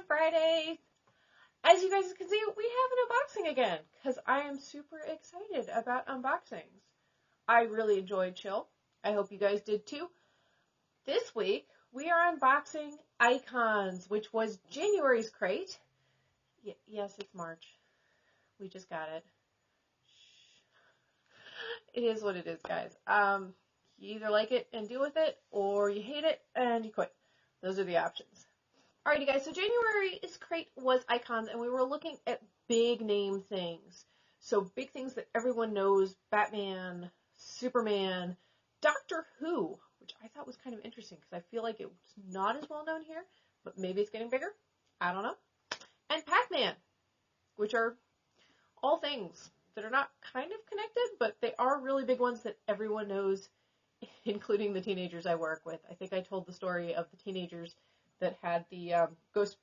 on Friday. As you guys can see, we have an unboxing again, because I am super excited about unboxings. I really enjoyed Chill. I hope you guys did too. This week, we are unboxing Icons, which was January's crate. Yes, it's March. We just got it. It is what it is, guys. You either like it and deal with it, or you hate it and you quit. Those are the options. Alrighty, guys, so January's crate was Icons, and we were looking at big name things. So big things that everyone knows: Batman, Superman, Doctor Who, which I thought was kind of interesting because I feel like it was not as well known here, but maybe it's getting bigger. I don't know. And Pac-Man, which are all things that are not kind of connected, but they are really big ones that everyone knows, including the teenagers I work with. I think I told the story of the teenagers that had the Ghost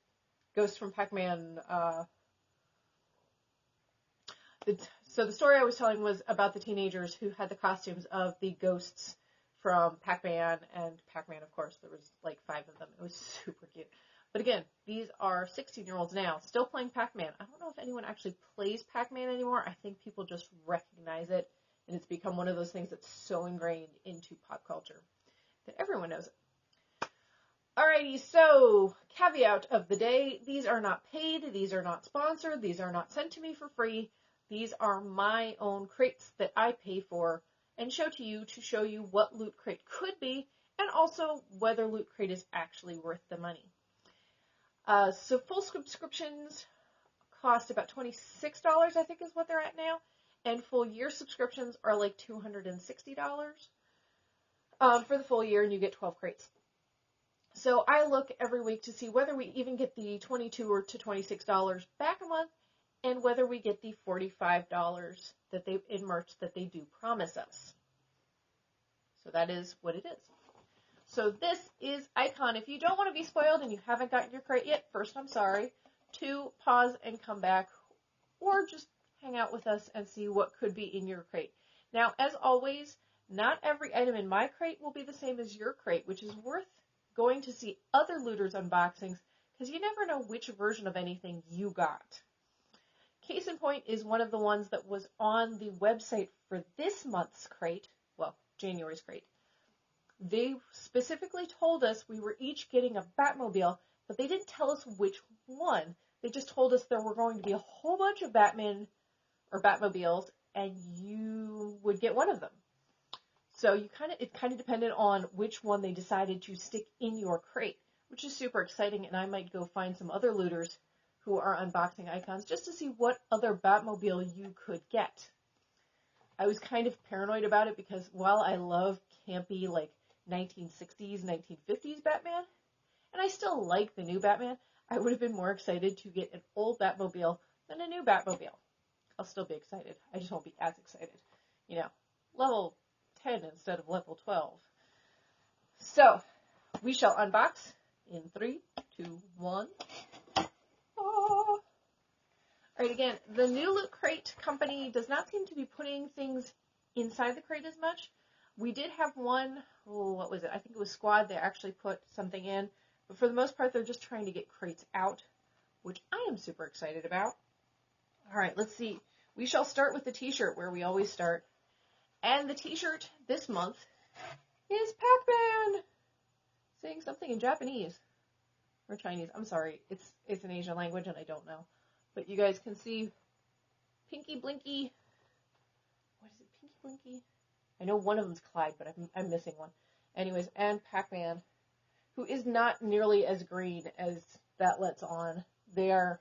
from Pac-Man. So the story I was telling was about the teenagers who had the costumes of the ghosts from Pac-Man, and Pac-Man, of course, there was like 5 of them. It was super cute. But again, these are 16-year-olds now, still playing Pac-Man. I don't know if anyone actually plays Pac-Man anymore. I think people just recognize it, and it's become one of those things that's so ingrained into pop culture that everyone knows it. Alrighty, so caveat of the day, these are not paid, these are not sponsored, these are not sent to me for free. These are my own crates that I pay for and show to you to show you what Loot Crate could be, and also whether Loot Crate is actually worth the money. So full subscriptions cost about $26, I think is what they're at now, and full year subscriptions are like $260 for the full year, and you get 12 crates. So I look every week to see whether we even get the $22 or to $26 back a month, and whether we get the $45 that they in merch that they do promise us. So that is what it is. So this is Icon. If you don't want to be spoiled and you haven't gotten your crate yet, first, I'm sorry. 2, pause and come back, or just hang out with us and see what could be in your crate. Now, as always, not every item in my crate will be the same as your crate, which is worth going to see other looters' unboxings, because you never know which version of anything you got. Case in point is one of the ones that was on the website for this month's crate, well, January's crate. They specifically told us we were each getting a Batmobile, but they didn't tell us which one. They just told us there were going to be a whole bunch of Batman or Batmobiles, and you would get one of them. So it kind of depended on which one they decided to stick in your crate, which is super exciting, and I might go find some other looters who are unboxing Icons just to see what other Batmobile you could get. I was kind of paranoid about it because while I love campy, like 1960s, 1950s Batman, and I still like the new Batman, I would have been more excited to get an old Batmobile than a new Batmobile. I'll still be excited. I just won't be as excited. You know, level 10 instead of level 12. So, we shall unbox in 3, 2, 1. Alright, again, the new Loot Crate company does not seem to be putting things inside the crate as much. We did have one, what was it? I think it was Squad. They actually put something in. But for the most part, they're just trying to get crates out, which I am super excited about. Alright, let's see. We shall start with the t-shirt, where we always start. And the t-shirt this month is Pac-Man! Saying something in Japanese. Or Chinese. I'm sorry. It's an Asian language, and I don't know. But you guys can see Pinky Blinky. What is it? Pinky Blinky? I know one of them's Clyde, but I'm missing one. Anyways, and Pac-Man, who is not nearly as green as that lets on. They are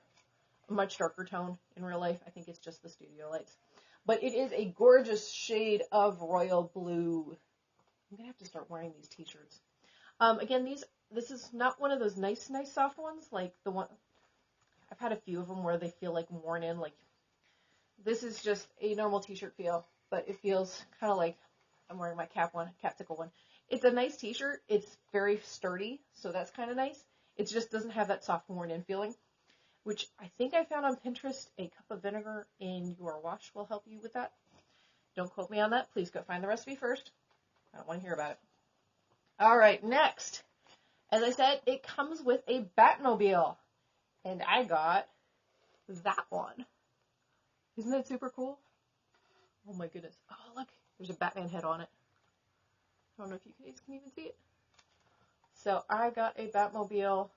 a much darker tone in real life. I think it's just the studio lights. But it is a gorgeous shade of royal blue. I'm going to have to start wearing these t-shirts. Again, this is not one of those nice soft ones, like the one... I've had a few of them where they feel like worn in. Like, this is just a normal t-shirt feel, but it feels kind of like I'm wearing my Capsicle one. It's a nice t-shirt. It's very sturdy, so that's kind of nice. It just doesn't have that soft worn in feeling, which I think I found on Pinterest. A cup of vinegar in your wash will help you with that. Don't quote me on that. Please go find the recipe first. I don't want to hear about it. All right, next. As I said, it comes with a Batmobile. And I got that one. Isn't that super cool? Oh my goodness. Oh, look. There's a Batman head on it. I don't know if you guys can even see it. So I got a Batmobile,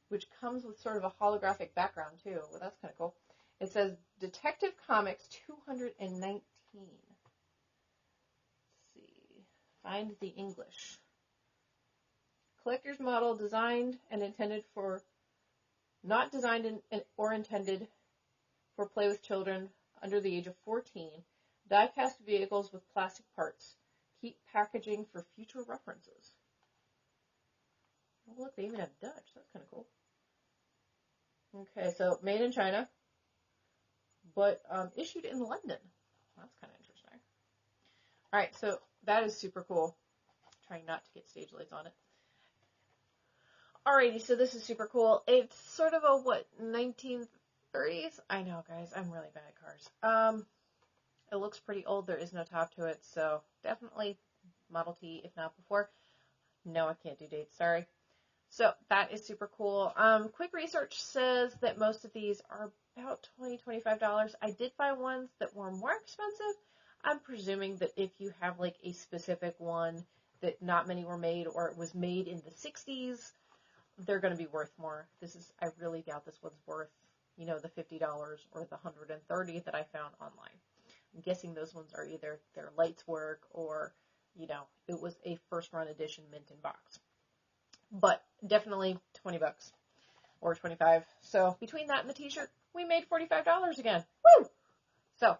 which comes with sort of a holographic background too. Well, that's kind of cool. It says Detective Comics 219. Let's see. Find the English. Collector's model designed and intended for, not designed or intended for play with children under the age of 14. Die-cast vehicles with plastic parts. Keep packaging for future references. Oh, look, they even have Dutch. That's kind of cool. Okay, so made in China, but issued in London. That's kind of interesting. All right, so that is super cool. Trying not to get stage lights on it. Alrighty, so this is super cool. It's sort of a, 1930s? I know, guys, I'm really bad at cars. It looks pretty old. There is no top to it, so definitely Model T, if not before. No, I can't do dates, sorry. So that is super cool. Quick research says that most of these are about $20, $25. I did find ones that were more expensive. I'm presuming that if you have like a specific one that not many were made, or it was made in the 60s, they're going to be worth more. I really doubt this one's worth, the $50 or the $130 that I found online. I'm guessing those ones are either their lights work or, it was a first run edition mint in box. But definitely $20 or $25. So between that and the t-shirt, we made $45 again. Woo! So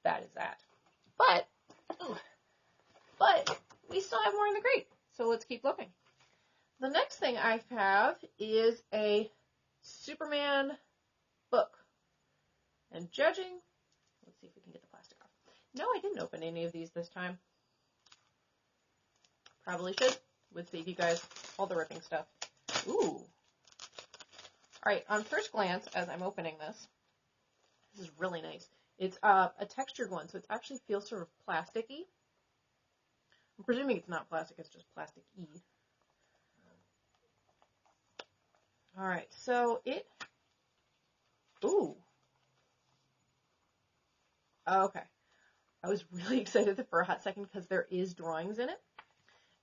that is that. But we still have more in the crate. So let's keep looking. The next thing I have is a Superman book. And judging, let's see if we can get the plastic off. No, I didn't open any of these this time. Probably should. Would save you guys all the ripping stuff. Ooh. Alright, on first glance, as I'm opening this is really nice. It's a textured one, so it actually feels sort of plasticky. I'm presuming it's not plastic, it's just plastic-y. Alright, so ooh. Okay. I was really excited for a hot second because there is drawings in it.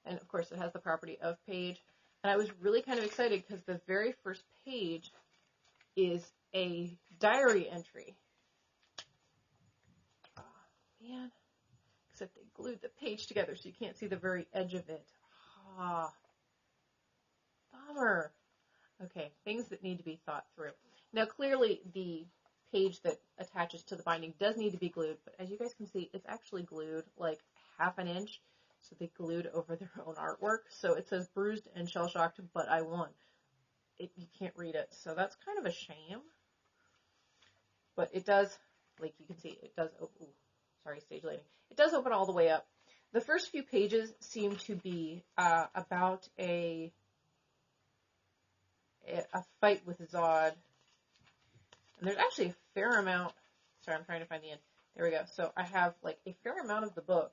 And of course it has the property of page. And I was really kind of excited because the very first page is a diary entry. Oh, man. Except they glued the page together so you can't see the very edge of it. Ah. Bummer. Okay, things that need to be thought through. Now clearly the page that attaches to the binding does need to be glued, but as you guys can see, it's actually glued like half an inch. So they glued over their own artwork. So it says bruised and shell-shocked, but I won. You can't read it. So that's kind of a shame. But it does, like you can see, it does, sorry, stage lighting. It does open all the way up. The first few pages seem to be about a fight with Zod. And there's actually a fair amount, sorry, I'm trying to find the end. There we go. So I have like a fair amount of the book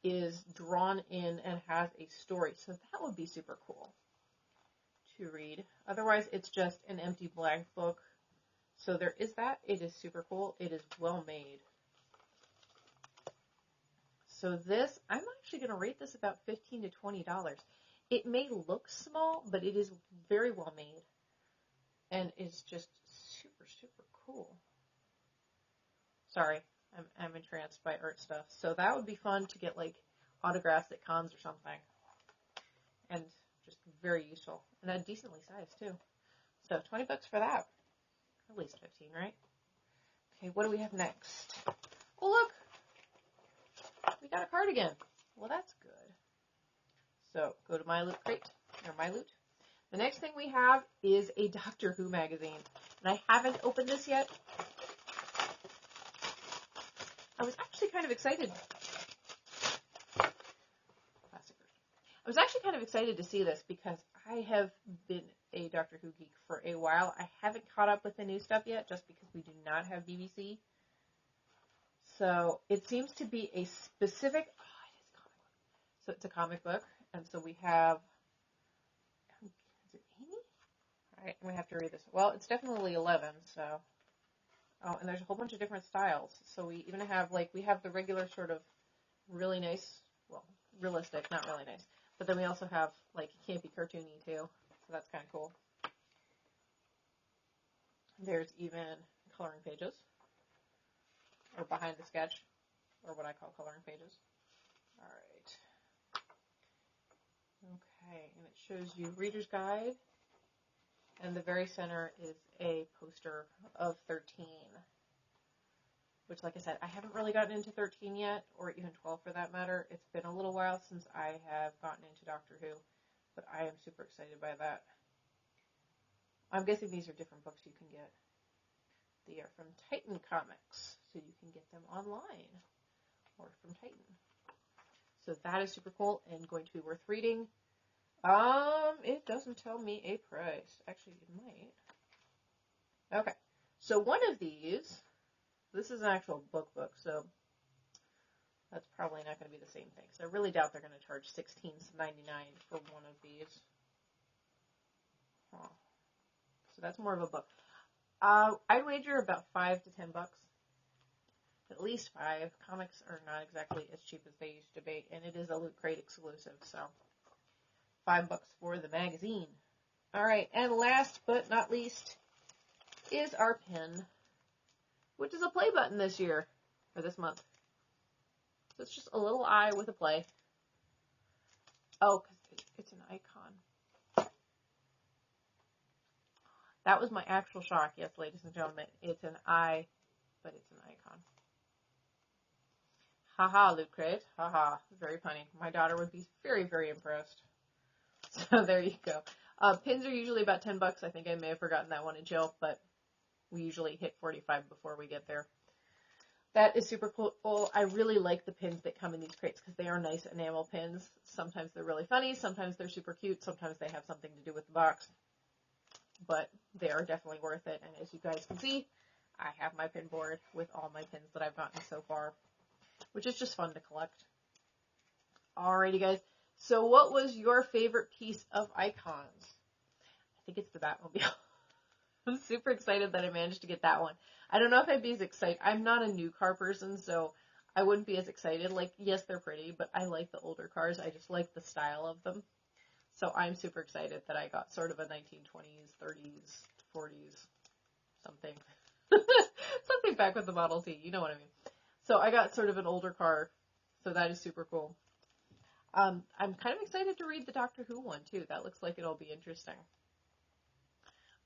is drawn in and has a story. So that would be super cool to read. Otherwise, it's just an empty blank book. So there is that. It is super cool. It is well made. So this, I'm actually going to rate this about $15 to $20. It may look small, but it is very well made. And it's just super, super cool. Sorry. I'm entranced by art stuff. So that would be fun to get like autographs at cons or something. And just very useful. And a decently sized too. So $20 for that. At least 15, right? Okay, what do we have next? Oh look! We got a cardigan. Well, that's good. So go to My Loot Crate, or My Loot. The next thing we have is a Doctor Who magazine. And I haven't opened this yet. I was actually kind of excited. I was actually kind of excited to see this because I have been a Doctor Who geek for a while. I haven't caught up with the new stuff yet just because we do not have BBC. So it seems to be a specific, so it's a comic book. And so we have, is it Amy? I Alright, I'm going to have to read this. Well, it's definitely 11, so. Oh, and there's a whole bunch of different styles. So we even have, like, we have the regular sort of really nice, well, realistic, not really nice. But then we also have, like, campy cartoony, too. So that's kind of cool. There's even coloring pages, or behind the sketch, or what I call coloring pages. Alright. Okay, and it shows you Reader's Guide, and the very center is a poster of 13, which, like I said, I haven't really gotten into 13 yet, or even 12 for that matter. It's been a little while since I have gotten into Doctor Who, but I am super excited by that. I'm guessing these are different books you can get. They are from Titan Comics, so you can get them online, or from Titan. So that is super cool and going to be worth reading. It doesn't tell me a price. Actually, it might. Okay, so one of these, this is an actual book, so that's probably not going to be the same thing. So I really doubt they're going to charge $16.99 for one of these. Huh. So that's more of a book. I'd wager about $5 to $10. At least $5. Comics are not exactly as cheap as they used to be, and it is a Loot Crate exclusive, so $5 for the magazine. Alright, and last but not least is our pin, which is a play button this year, or this month. So it's just a little eye with a play. Oh, because it's an icon. That was my actual shock, yes, ladies and gentlemen. It's an eye, but it's an icon. Haha, Loot Crate. Haha. Very funny. My daughter would be very, very impressed. So there you go. Pins are usually about $10. I think I may have forgotten that one in Jill, but we usually hit 45 before we get there. That is super cool. I really like the pins that come in these crates because they are nice enamel pins. Sometimes they're really funny. Sometimes they're super cute. Sometimes they have something to do with the box. But they are definitely worth it. And as you guys can see, I have my pin board with all my pins that I've gotten so far, which is just fun to collect. Alrighty, guys. So what was your favorite piece of icons? I think it's the Batmobile. I'm super excited that I managed to get that one. I don't know if I'd be as excited. I'm not a new car person, so I wouldn't be as excited. Like, yes, they're pretty, but I like the older cars. I just like the style of them. So I'm super excited that I got sort of a 1920s, 30s, 40s, something. Something back with the Model T, you know what I mean. So I got sort of an older car, so that is super cool. I'm kind of excited to read the Doctor Who one, too. That looks like it'll be interesting.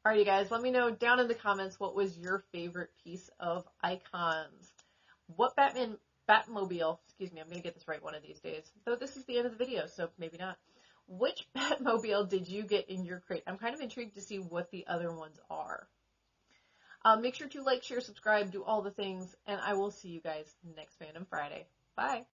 Alrighty, guys, let me know down in the comments what was your favorite piece of icons. What Batmobile, excuse me, I'm going to get this right one of these days. Though this is the end of the video, so maybe not. Which Batmobile did you get in your crate? I'm kind of intrigued to see what the other ones are. Make sure to like, share, subscribe, do all the things, and I will see you guys next Fandom Friday. Bye!